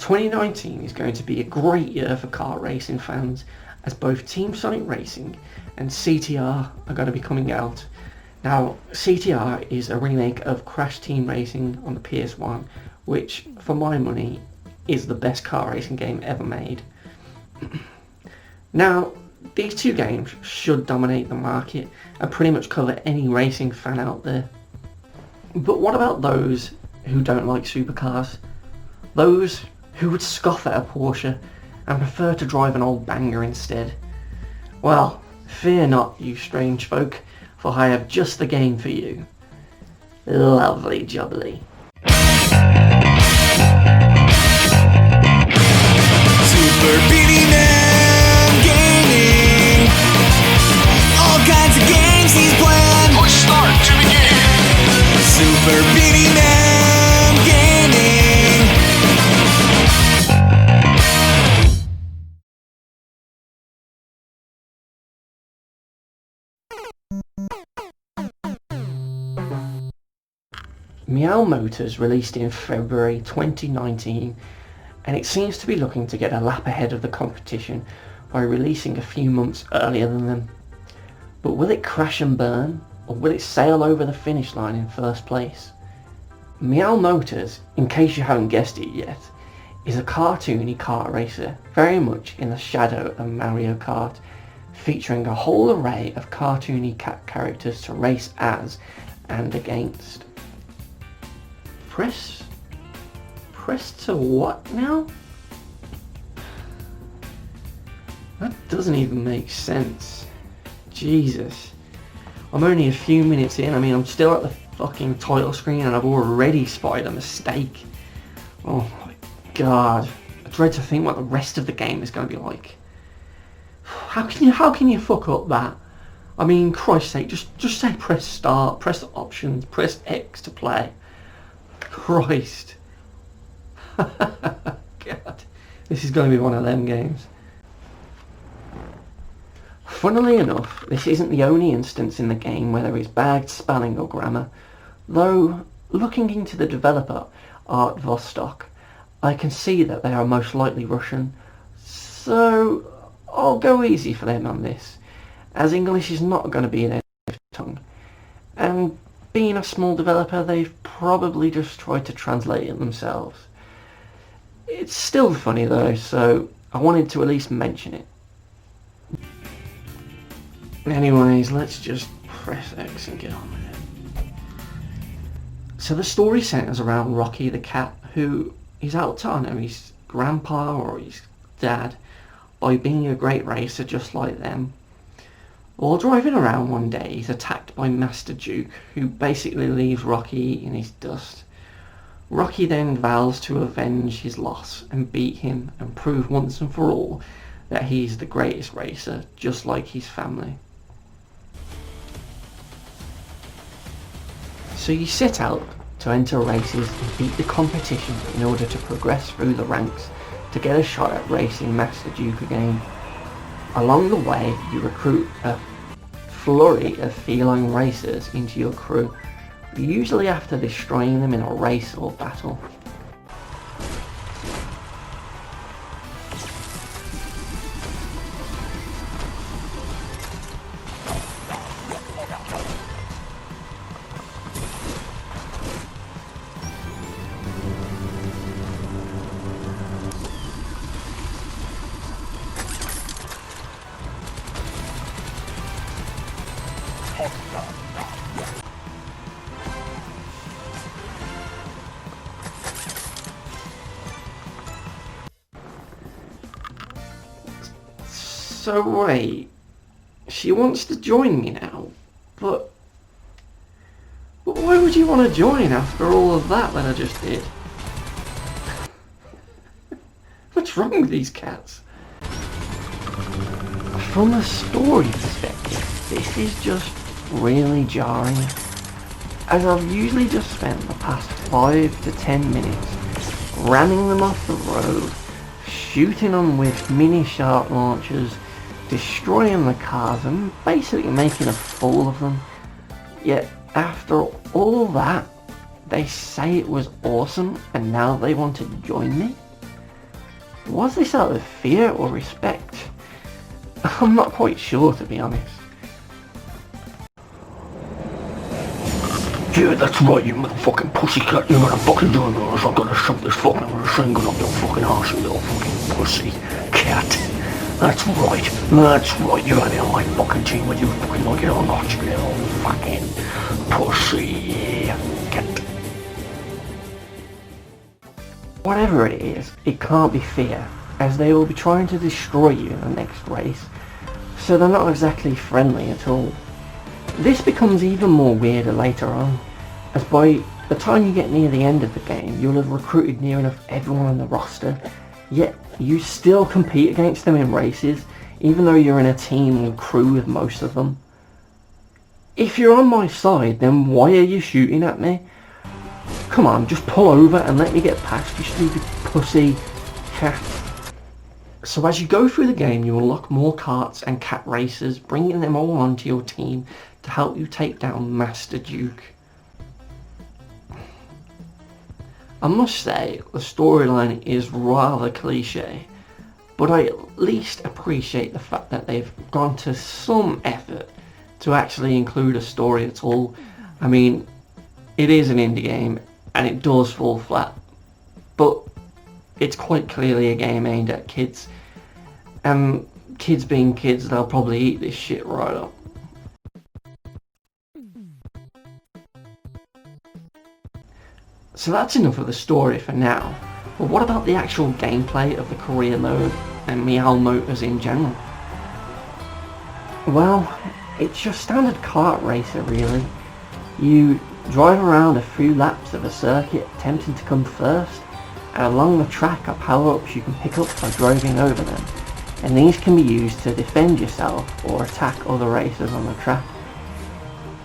2019 is going to be a great year for kart racing fans, as both Team Sonic Racing and CTR are going to be coming out. Now, CTR is a remake of Crash Team Racing on the PS1, which, for my money, is the best kart racing game ever made. Now, these two games should dominate the market and pretty much cover any racing fan out there. But what about those who don't like supercars? Those who would scoff at a Porsche and prefer to drive an old banger instead? Well, fear not, you strange folk, for I have just the game for you. Lovely jubbly. Super beenie-man gaming. All kinds of games he's playing. Push start to begin. Super beenie-man gaming. Meow Motors released in February 2019, and it seems to be looking to get a lap ahead of the competition by releasing a few months earlier than them. But will it crash and burn, or will it sail over the finish line in first place? Meow Motors, in case you haven't guessed it yet, is a cartoony kart racer, very much in the shadow of Mario Kart, featuring a whole array of cartoony cat characters to race as and against. Press to what now? That doesn't even make sense. Jesus. I'm only a few minutes in. I'm still at the fucking title screen and I've already spotted a mistake. Oh my god. I dread to think what the rest of the game is going to be like. How can you fuck up that? Christ's sake, just say press start, press the options, press X to play. Christ. God, this is going to be one of them games. Funnily enough, this isn't the only instance in the game where there is bad spelling or grammar, though looking into the developer, Art Vostok, I can see that they are most likely Russian, so I'll go easy for them on this, as English is not going to be their tongue, and being a small developer, they've probably just tried to translate it themselves. It's still funny though, so I wanted to at least mention it. Anyways, let's just press X and get on with it. So the story centers around Rocky the cat, who is out to honour his grandpa or his dad by being a great racer just like them. While driving around one day, he's attacked by Master Duke, who basically leaves Rocky in his dust. Rocky then vows to avenge his loss and beat him and prove once and for all that he's the greatest racer, just like his family. So you set out to enter races and beat the competition in order to progress through the ranks to get a shot at racing Master Duke again. Along the way, you recruit a flurry of feline racers into your crew, usually after destroying them in a race or battle. So wait, she wants to join me now, but why would you want to join after all of that I just did? What's wrong with these cats? From a story perspective, this is just really jarring, as I've usually just spent the past 5 to 10 minutes ramming them off the road, shooting them with mini shark launchers, destroying the cars and basically making a fool of them. Yet after all that, they say it was awesome and now they want to join me? Was this out of fear or respect? I'm not quite sure, to be honest. Yeah, that's right, you motherfucking pussycat. You're gonna fucking join me, or else I'm gonna shove this fucking machine gun up your fucking arse, you little fucking pussy cat. That's right, you're gonna be on my fucking team whether you fucking like it or not, you little fucking pussy cat. Whatever it is, it can't be fear, as they will be trying to destroy you in the next race, so they're not exactly friendly at all. This becomes even more weirder later on, as by the time you get near the end of the game, you'll have recruited near enough everyone on the roster, yet you still compete against them in races, even though you're in a team or crew with most of them. If you're on my side, then why are you shooting at me? Come on, just pull over and let me get past, you stupid pussy cat. So as you go through the game, you unlock more karts and cat racers, bringing them all onto your team to help you take down Master Duke. I must say, the storyline is rather cliche, but I at least appreciate the fact that they've gone to some effort to actually include a story at all. I mean, it is an indie game, and it does fall flat, but it's quite clearly a game aimed at kids, and kids being kids, they'll probably eat this shit right up. So that's enough of the story for now, but what about the actual gameplay of the career mode and Meow Motors in general? Well, it's your standard kart racer really. You drive around a few laps of a circuit attempting to come first, and along the track are power-ups you can pick up by driving over them, and these can be used to defend yourself or attack other racers on the track.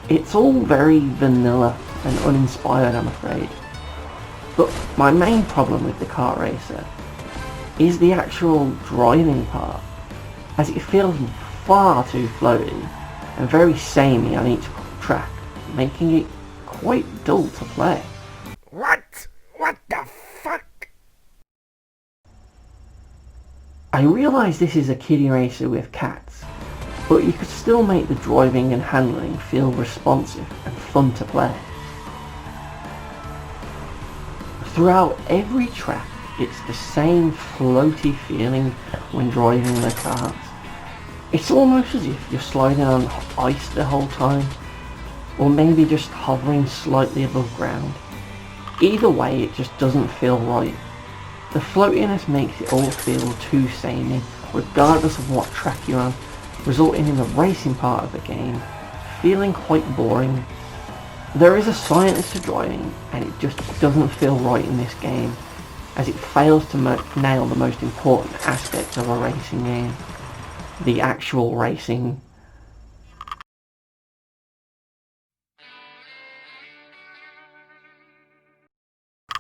It's all very vanilla and uninspired, I'm afraid. But my main problem with the Kart Racer is the actual driving part, as it feels far too floaty and very samey on each track, making it quite dull to play. What? What the fuck? I realise this is a kiddie racer with cats, but you could still make the driving and handling feel responsive and fun to play. Throughout every track, it's the same floaty feeling when driving the cars. It's almost as if you're sliding on ice the whole time, or maybe just hovering slightly above ground. Either way, it just doesn't feel right. The floatiness makes it all feel too samey, regardless of what track you're on, resulting in the racing part of the game feeling quite boring. There is a science to driving, and it just doesn't feel right in this game, as it fails to nail the most important aspect of a racing game, the actual racing.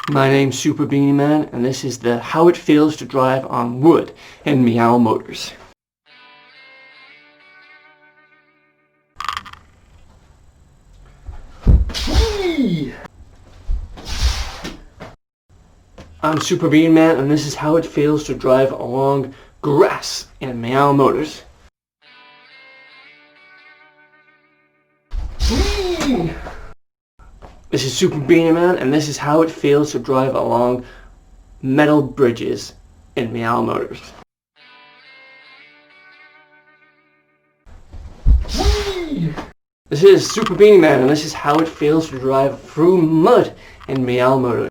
My name's Super Beenie-man, and this is the How It Feels to Drive on Wood in Meow Motors. I'm Super Beenie-man, and this is how it feels to drive along grass in Meow Motors. This is Super Beenie-man, and this is how it feels to drive along metal bridges in Meow Motors. This is Super Beenie-man, and this is how it feels to drive through mud in Meow Motors.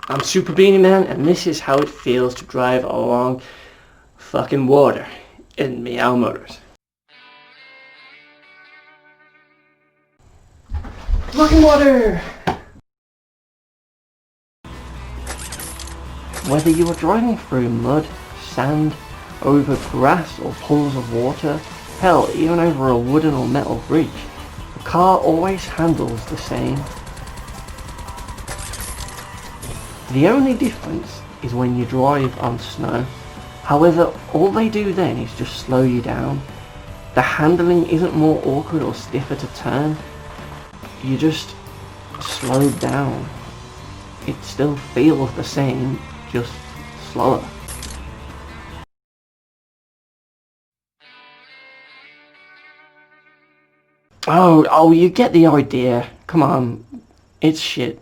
I'm Super Beenie-man, and this is how it feels to drive along fucking water in Meow Motors. Fucking water! Whether you are driving through mud, sand, over grass or pools of water, hell, even over a wooden or metal bridge, the car always handles the same. The only difference is when you drive on snow. However, all they do then is just slow you down. The handling isn't more awkward or stiffer to turn. you just slowed down. It still feels the same, just slower. Oh, you get the idea. Come on, it's shit.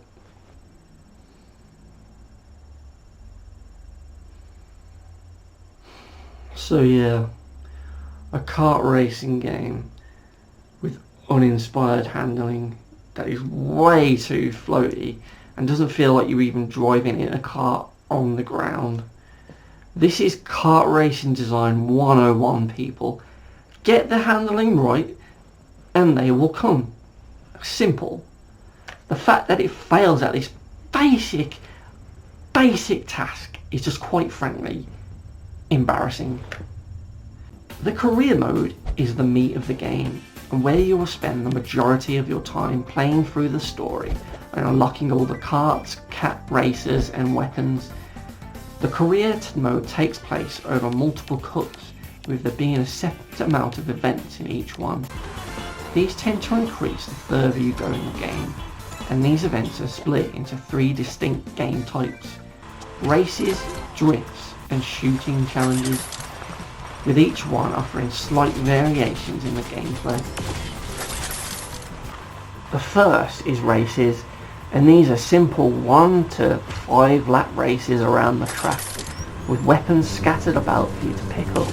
So yeah, a kart racing game with uninspired handling that is way too floaty and doesn't feel like you're even driving in a kart on the ground. This is kart racing design 101, people. Get the handling right and they will come. Simple. The fact that it fails at this basic task is just quite frankly embarrassing. The career mode is the meat of the game, and where you will spend the majority of your time playing through the story and unlocking all the karts, cat racers and weapons. The career mode takes place over multiple cups, with there being a set amount of events in each one. These tend to increase the further you go in the game, and these events are split into 3 distinct game types: races, drifts and shooting challenges, with each one offering slight variations in the gameplay. The first is races, and these are simple 1 to 5 lap races around the track, with weapons scattered about for you to pick up.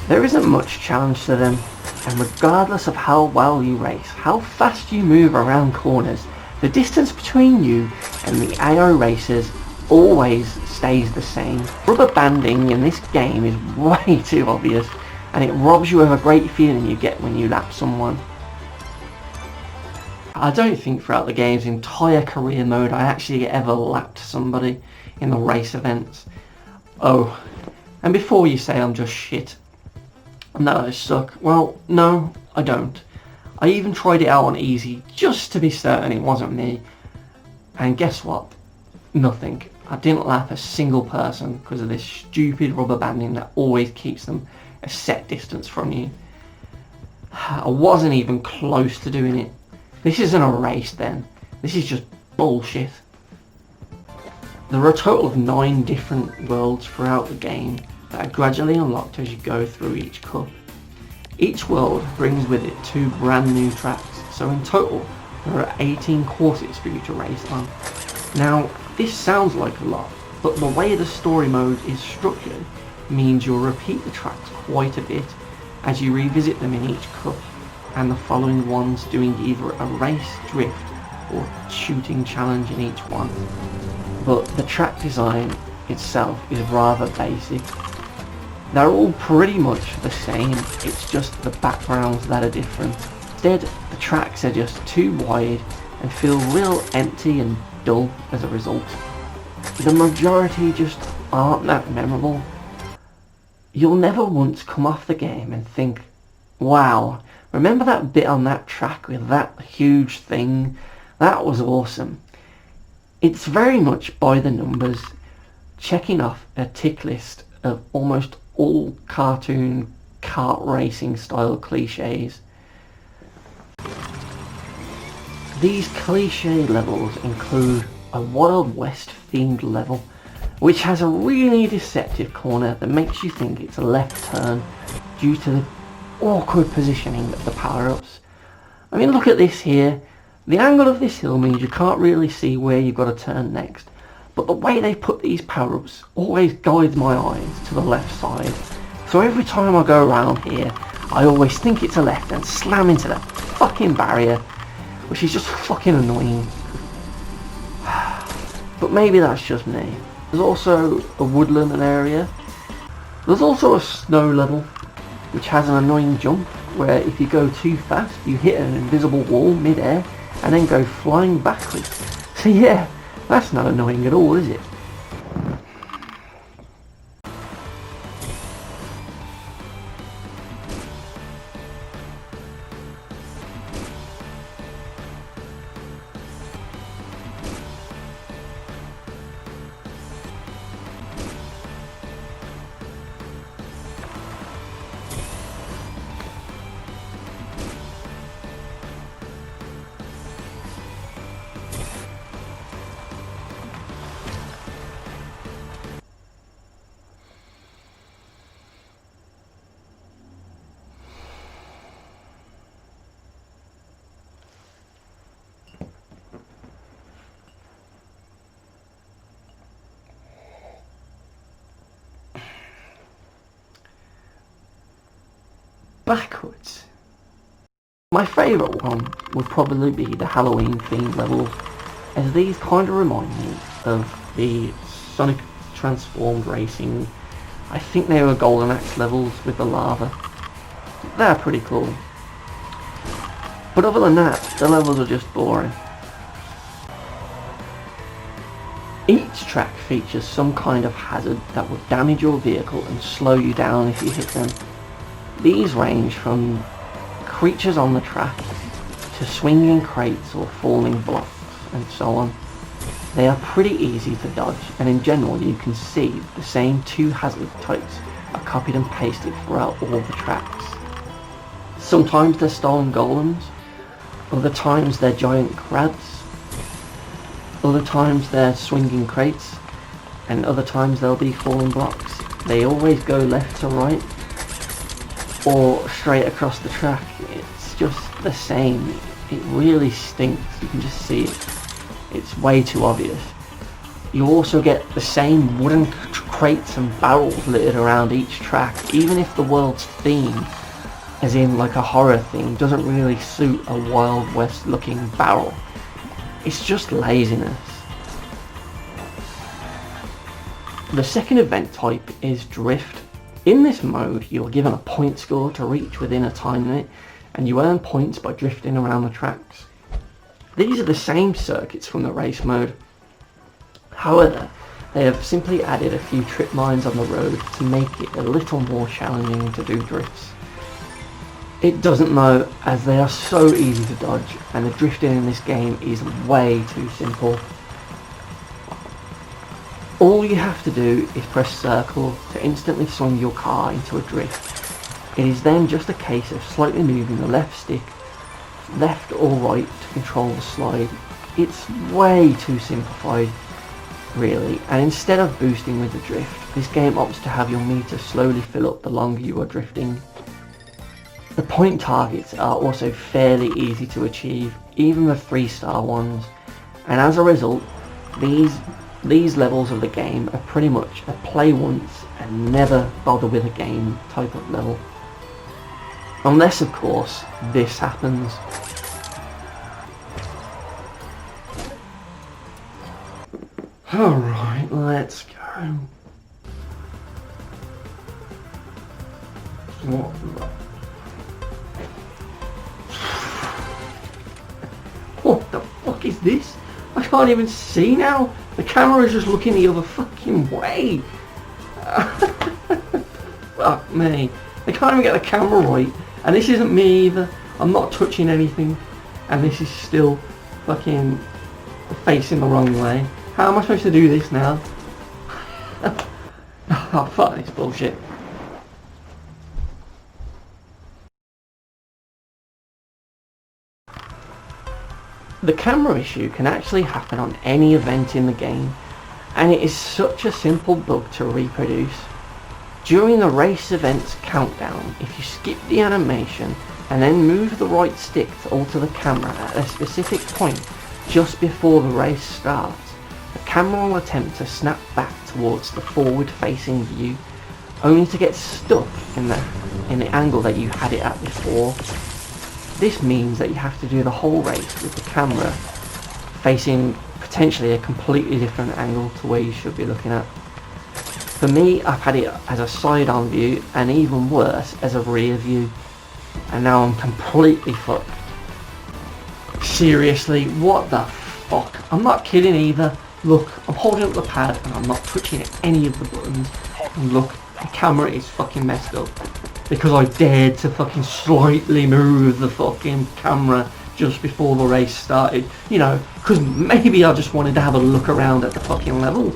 There isn't much challenge to them, and regardless of how well you race, how fast you move around corners, the distance between you and the AO racers always stays the same. Rubber banding in this game is way too obvious, and it robs you of a great feeling you get when you lap someone. I don't think throughout the game's entire career mode I actually ever lapped somebody in the race events. Oh, and before you say I'm just shit, and that I suck, well, no, I don't. I even tried it out on easy just to be certain it wasn't me, and guess what? Nothing. I didn't lap a single person because of this stupid rubber banding that always keeps them a set distance from you. I wasn't even close to doing it. This isn't a race then. This is just bullshit. There are a total of 9 different worlds throughout the game that are gradually unlocked as you go through each cup. Each world brings with it 2 brand new tracks, so in total there are 18 courses for you to race on. Now, this sounds like a lot, but the way the story mode is structured means you'll repeat the tracks quite a bit as you revisit them in each cup, and the following ones doing either a race, drift or shooting challenge in each one. But the track design itself is rather basic. They're all pretty much the same, it's just the backgrounds that are different. Instead, the tracks are just too wide and feel real empty and dull as a result. The majority just aren't that memorable. You'll never once come off the game and think, wow, remember that bit on that track with that huge thing? That was awesome. It's very much by the numbers, checking off a tick list of almost all cartoon kart racing style cliches. These cliche levels include a Wild West themed level which has a really deceptive corner that makes you think it's a left turn due to the awkward positioning of the power-ups. I mean, look at this here. The angle of this hill means you can't really see where you've got to turn next, but the way they put these power-ups always guides my eyes to the left side. So every time I go around here, I always think it's a left and slam into that fucking barrier, which is just fucking annoying. But maybe that's just me. There's also a woodland area. There's also a snow level, which has an annoying jump where if you go too fast you hit an invisible wall mid-air and then go flying backwards. So yeah, that's not annoying at all, is it? backwards. My favourite one would probably be the Halloween themed levels, as these kind of remind me of the Sonic Transformed Racing. I think they were Golden Axe levels with the lava. They're pretty cool. But other than that, the levels are just boring. Each track features some kind of hazard that will damage your vehicle and slow you down if you hit them. These range from creatures on the track to swinging crates or falling blocks and so on. They are pretty easy to dodge, and in general you can see the same two hazard types are copied and pasted throughout all the tracks. Sometimes they're stolen golems, other times they're giant crabs, other times they're swinging crates, and other times they'll be falling blocks. They always go left to right or straight across the track. It's just the same. It really stinks. You can just see it. It's way too obvious. You also get the same wooden crates and barrels littered around each track, even if the world's theme, as in like a horror theme, doesn't really suit a Wild West looking barrel. It's just laziness. The second event type is drift. In this mode, you're given a point score to reach within a time limit, and you earn points by drifting around the tracks. These are the same circuits from the race mode. However, they have simply added a few trip mines on the road to make it a little more challenging to do drifts. It doesn't though, as they are so easy to dodge, and the drifting in this game is way too simple. All you have to do is press circle to instantly swing your car into a drift. It is then just a case of slightly moving the left stick, left or right to control the slide. It's way too simplified, really, and instead of boosting with the drift, this game opts to have your meter slowly fill up the longer you are drifting. The point targets are also fairly easy to achieve, even the 3-star ones, and as a result, these levels of the game are pretty much a play once and never bother with a game type of level. Unless, of course, this happens. Alright, let's go. What the fuck is this? I can't even see now. The camera is just looking the other fucking way. Fuck me. I can't even get the camera right. And this isn't me either. I'm not touching anything. And this is still fucking facing the wrong way. How am I supposed to do this now? Oh, fuck this bullshit. The camera issue can actually happen on any event in the game, and it is such a simple bug to reproduce. During the race event's countdown, if you skip the animation and then move the right stick to alter the camera at a specific point just before the race starts, the camera will attempt to snap back towards the forward-facing view, only to get stuck in the angle that you had it at before. This means that you have to do the whole race with the camera facing potentially a completely different angle to where you should be looking at. For me, I've had it as a side-on view, and even worse, as a rear view. And now I'm completely fucked. Seriously, what the fuck? I'm not kidding either. Look, I'm holding up the pad and I'm not touching any of the buttons. And look, the camera is fucking messed up. Because I dared to fucking slightly move the fucking camera just before the race started. You know, because maybe I just wanted to have a look around at the fucking level.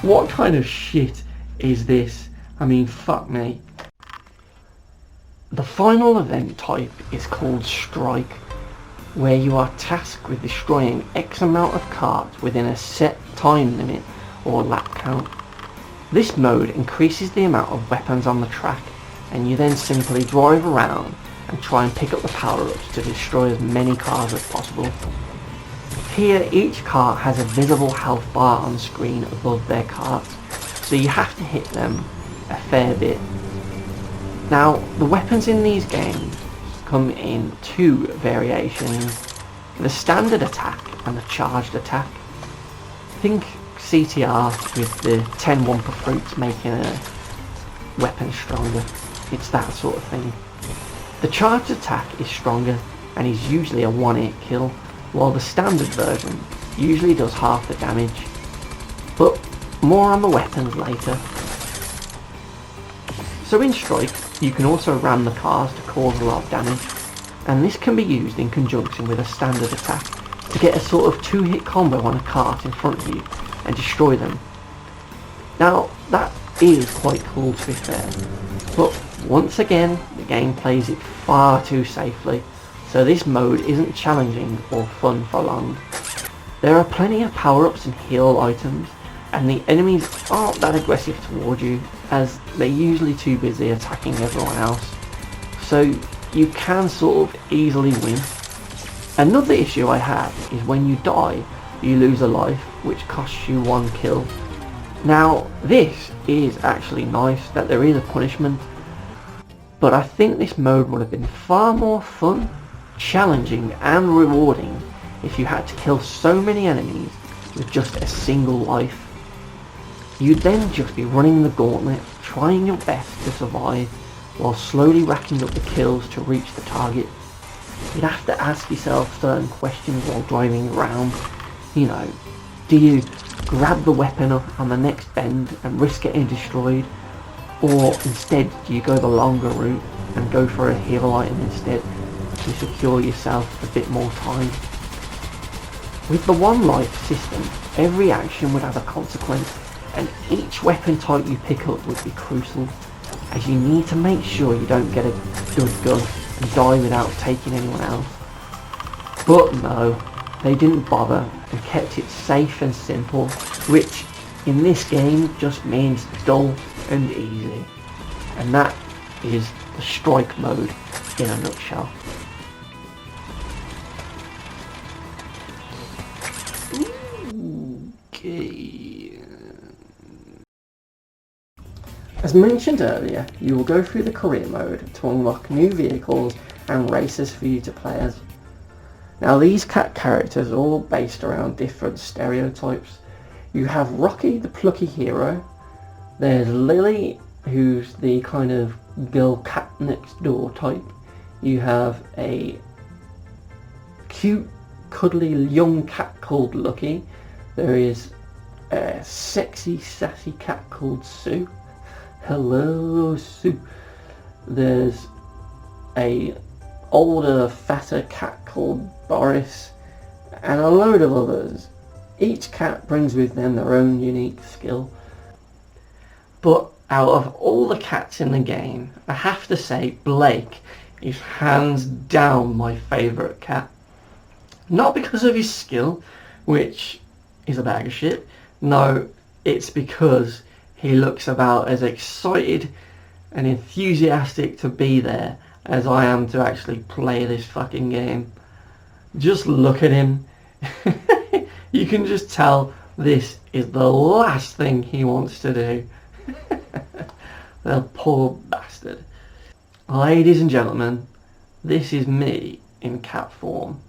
What kind of shit is this? I mean, fuck me. The final event type is called Strike, where you are tasked with destroying X amount of carts within a set time limit or lap count. This mode increases the amount of weapons on the track, and you then simply drive around and try and pick up the power-ups to destroy as many cars as possible. Here, each car has a visible health bar on screen above their cart, so you have to hit them a fair bit. Now, the weapons in these games come in two variations, the standard attack and the charged attack. Think CTR with the 10 Wumpa fruits making a weapon stronger. It's that sort of thing. The charged attack is stronger and is usually a one-hit kill, while the standard version usually does half the damage. But more on the weapons later. So in Strike, you can also ram the cars to cause a lot of damage, and this can be used in conjunction with a standard attack to get a sort of two-hit combo on a cart in front of you and destroy them. Now, that is quite cool to be fair, but once again, the game plays it far too safely, so this mode isn't challenging or fun for long. There are plenty of power-ups and heal items, and the enemies aren't that aggressive towards you, as they're usually too busy attacking everyone else, so you can sort of easily win. Another issue I have is when you die, you lose a life, which costs you one kill. Now, this is actually nice that there is a punishment, but I think this mode would have been far more fun, challenging and rewarding if you had to kill so many enemies with just a single life. You'd then just be running the gauntlet, trying your best to survive, while slowly racking up the kills to reach the target. You'd have to ask yourself certain questions while driving around. You know, do you grab the weapon up on the next bend and risk getting destroyed? Or instead do you go the longer route and go for a heal item instead to secure yourself a bit more time? With the one life system, every action would have a consequence, and each weapon type you pick up would be crucial, as you need to make sure you don't get a good gun and die without taking anyone else. But no, they didn't bother and kept it safe and simple, which in this game just means dull and easy. And that is the Strike mode in a nutshell. Okay. As mentioned earlier, you will go through the career mode to unlock new vehicles and races for you to play as. Now, these cat characters are all based around different stereotypes. You have Rocky, the plucky hero. There's Lily, who's the kind of girl cat next door type. You have a cute, cuddly young cat called Lucky. There is a sexy, sassy cat called Sue. Hello, Sue. There's a older, fatter cat called Boris, and a load of others. Each cat brings with them their own unique skill. But out of all the cats in the game, I have to say Blake is hands down my favourite cat. Not because of his skill, which is a bag of shit. No, it's because he looks about as excited and enthusiastic to be there as I am to actually play this fucking game. Just look at him. You can just tell this is the last thing he wants to do. The poor bastard. Ladies and gentlemen, this is me in cat form.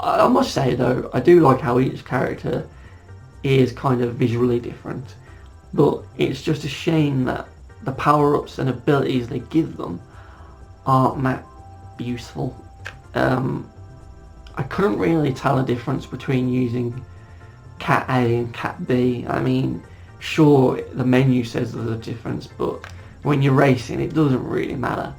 I must say though, I do like how each character is kind of visually different, but it's just a shame that the power-ups and abilities they give them aren't that useful. I couldn't really tell a difference between using Cat A and Cat B. I mean, sure, the menu says there's a difference, but when you're racing it doesn't really matter.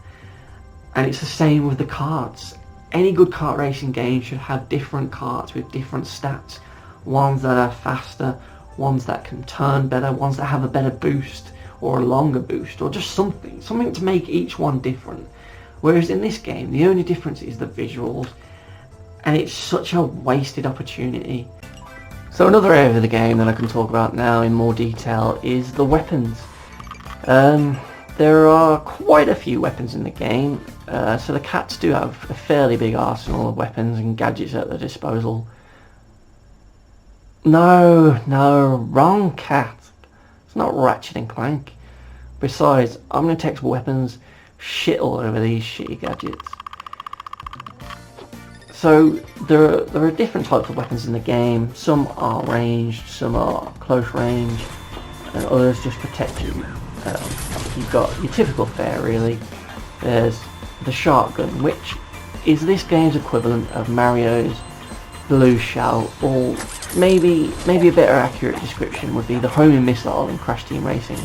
And it's the same with the karts. Any good kart racing game should have different karts with different stats. Ones that are faster, ones that can turn better, ones that have a better boost or a longer boost, or just something to make each one different. Whereas in this game, the only difference is the visuals, and it's such a wasted opportunity. So another area of the game that I can talk about now in more detail is the weapons. They're there are quite a few weapons in the game, so the cats do have a fairly big arsenal of weapons and gadgets at their disposal. No, wrong cat. It's not Ratchet and Clank. Besides, Omnitek's weapons shit all over these shitty gadgets. So there are different types of weapons in the game. Some are ranged, some are close range, and others just protect you. You've got your typical fare really. There's the shotgun, which is this game's equivalent of Mario's blue shell, or maybe a better accurate description would be the homing missile in Crash Team Racing.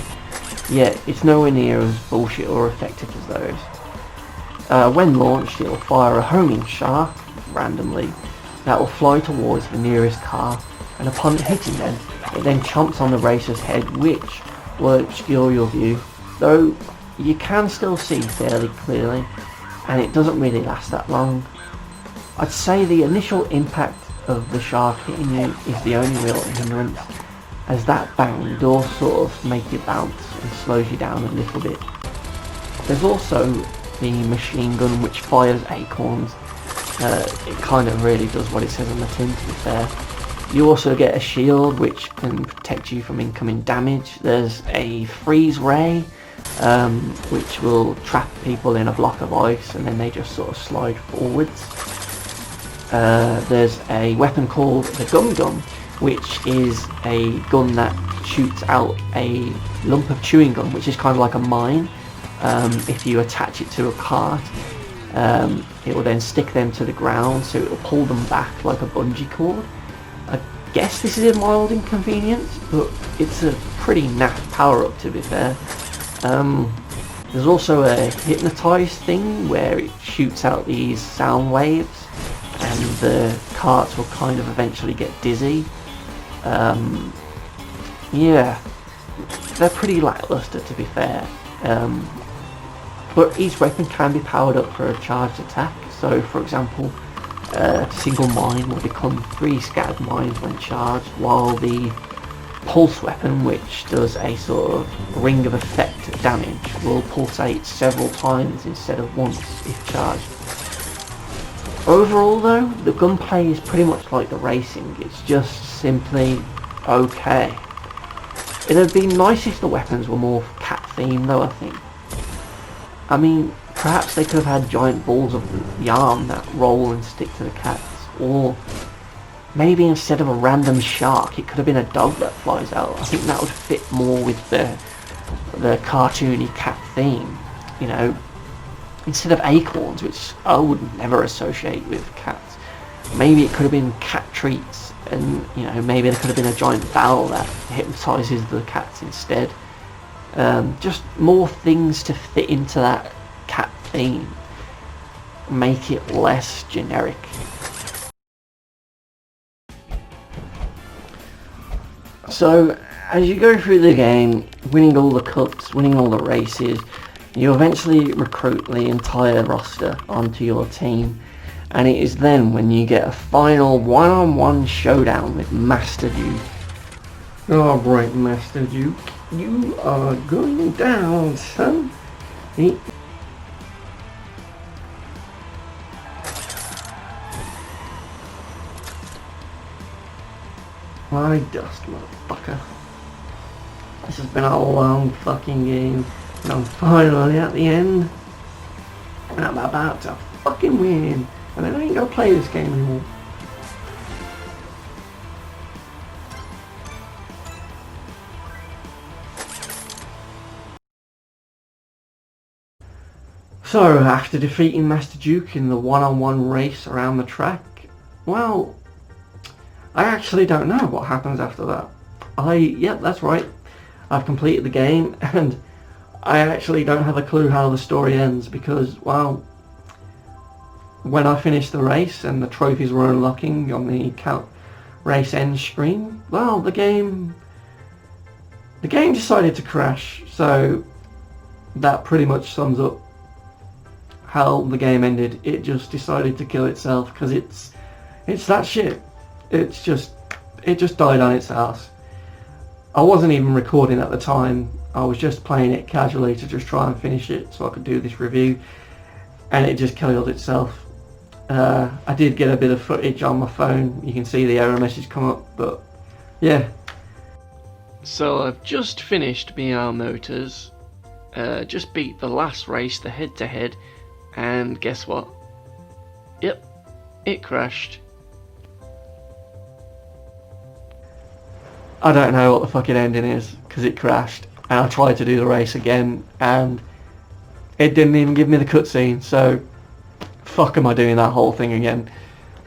Yet it's nowhere near as bullshit or effective as those. When launched, it'll fire a homing shaft randomly that will fly towards the nearest car, and upon hitting them, it then chomps on the racer's head, which will obscure your view, though you can still see fairly clearly, and it doesn't really last that long. I'd say the initial impact of the shaft hitting you is the only real hindrance, as that bang does sort of make you bounce and slows you down a little bit. There's also the machine gun, which fires acorns. It kind of really does what it says on the tin, to be fair. You also get a shield which can protect you from incoming damage. There's a freeze ray which will trap people in a block of ice and then they just sort of slide forwards. There's a weapon called the Gum Gum, which is a gun that shoots out a lump of chewing gum, which is kind of like a mine. If you attach it to a cart, it will then stick them to the ground, so it will pull them back like a bungee cord. I guess this is a mild inconvenience, but it's a pretty naff power-up, to be fair. There's also a hypnotise thing where it shoots out these sound waves and the carts will kind of eventually get dizzy. Yeah, they're pretty lackluster, to be fair. But each weapon can be powered up for a charged attack. So for example, a single mine will become 3 scattered mines when charged, while the pulse weapon, which does a sort of ring of effect damage, will pulsate several times instead of once if charged. Overall though, the gunplay is pretty much like the racing, it's just simply okay. It would be nice if the weapons were more cat themed though, I think. I mean, perhaps they could have had giant balls of yarn that roll and stick to the cats, or maybe instead of a random shark it could have been a dog that flies out. I think that would fit more with the cartoony cat theme, you know. Instead of acorns, which I would never associate with cats, maybe it could have been cat treats, and you know, maybe there could have been a giant bell that hypnotises the cats instead. Just more things to fit into that cat theme, make it less generic. So as you go through the game, winning all the cups, winning all the races, you eventually recruit the entire roster onto your team, and it is then when you get a final one-on-one showdown with Master Duke. Alright, Master Duke, you are going down, son. My dust, motherfucker. This has been a long fucking game, and I'm finally at the end. And I'm about to fucking win. And then I ain't gonna play this game anymore. So, after defeating Master Duke in the one-on-one race around the track, well, I actually don't know what happens after that. Yep, that's right. I've completed the game, and I actually don't have a clue how the story ends, because, well, when I finished the race and the trophies were unlocking on the count race end screen, well, the game decided to crash. So that pretty much sums up how the game ended. It just decided to kill itself, because it's that shit. It just died on its ass. I wasn't even recording at the time. I was just playing it casually to just try and finish it so I could do this review, and it just killed itself. I did get a bit of footage on my phone. You can see the error message come up, but yeah. So I've just finished Meow Motors. Just beat the last race, the head-to-head, and guess what? Yep, it crashed. I don't know what the fucking ending is, because it crashed. And I tried to do the race again, and it didn't even give me the cutscene, so fuck am I doing that whole thing again.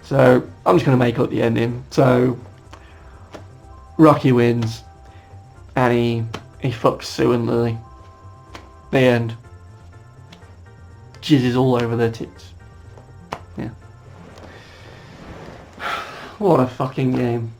So I'm just going to make up the ending. So Rocky wins, and he fucks Sue and Lily. The end. Jizzes all over their tits. Yeah. What a fucking game.